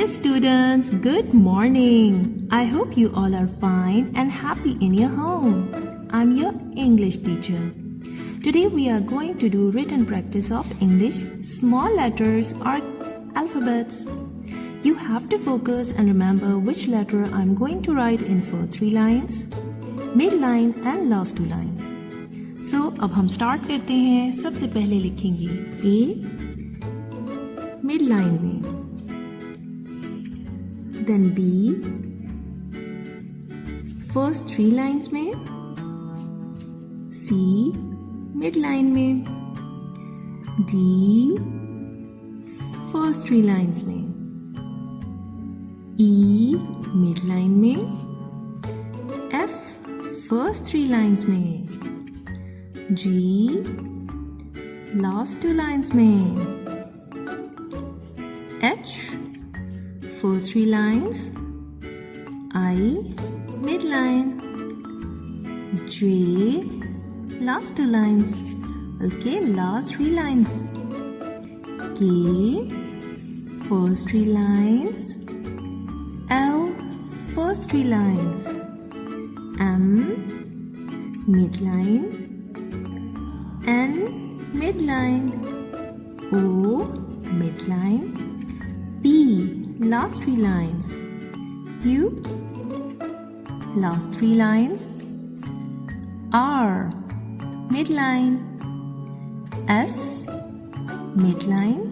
Dear students, good morning. I hope you all are fine and happy in your home. I'm your English teacher. Today we are going to do written practice of English small letters or alphabets. You have to focus and remember which letter I'm going to write in first 3 lines, mid-line and last 2 lines. So अब हम start करते हैं. सबसे पहले लिखेंगे A mid-line में, then B first 3 lines में, C mid-line में, D first 3 lines में, E mid-line में, F first 3 lines में, G last 2 lines में, H first 3 lines, I mid-line, J last 2 lines, okay, last 3 lines, K first 3 lines, L first 3 lines, M mid-line, N mid-line, O mid-line, P last 3 lines, Q last 3 lines, R mid-line, S mid-line,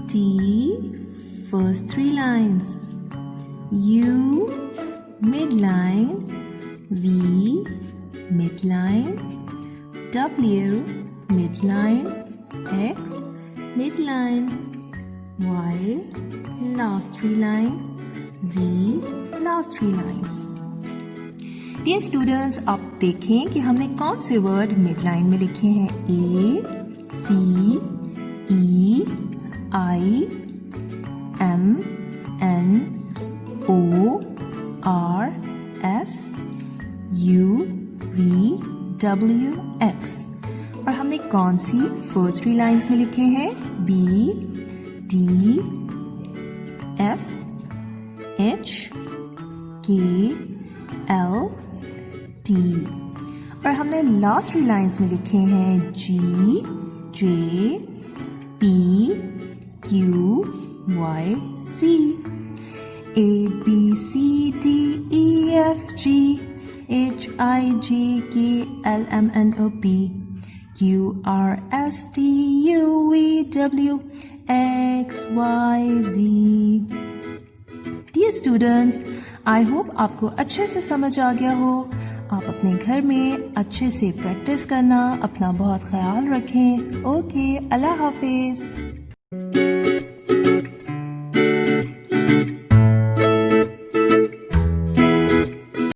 T first 3 lines, U mid-line, V mid-line, W mid-line, X mid-line, Y last 3 lines, Z last 3 lines. Dear students, आप देखें कि हमने कौन से word mid-line में लिखे हैं. A, C, E, I, M, N, O, R, S, U, V, W, X. और हमने कौन सी फर्स्ट 3 लाइन्स में लिखे हैं. B, D, F, H, K, L, T. और हमने लास्ट 3 लाइन्स में लिखे हैं G, J, P, Q, Y, Z. A, B, C, D, E, F, G, H, I, J, K, L, M, N, O, P, Q, R, S, T, U, V, W, X, Y, Z. Dear students, I hope आपको अच्छे से समझ आ गया हो. आप अपने घर में अच्छे से प्रैक्टिस करना. अपना बहुत ख्याल रखें. ओके, अल्लाह हाफिज़.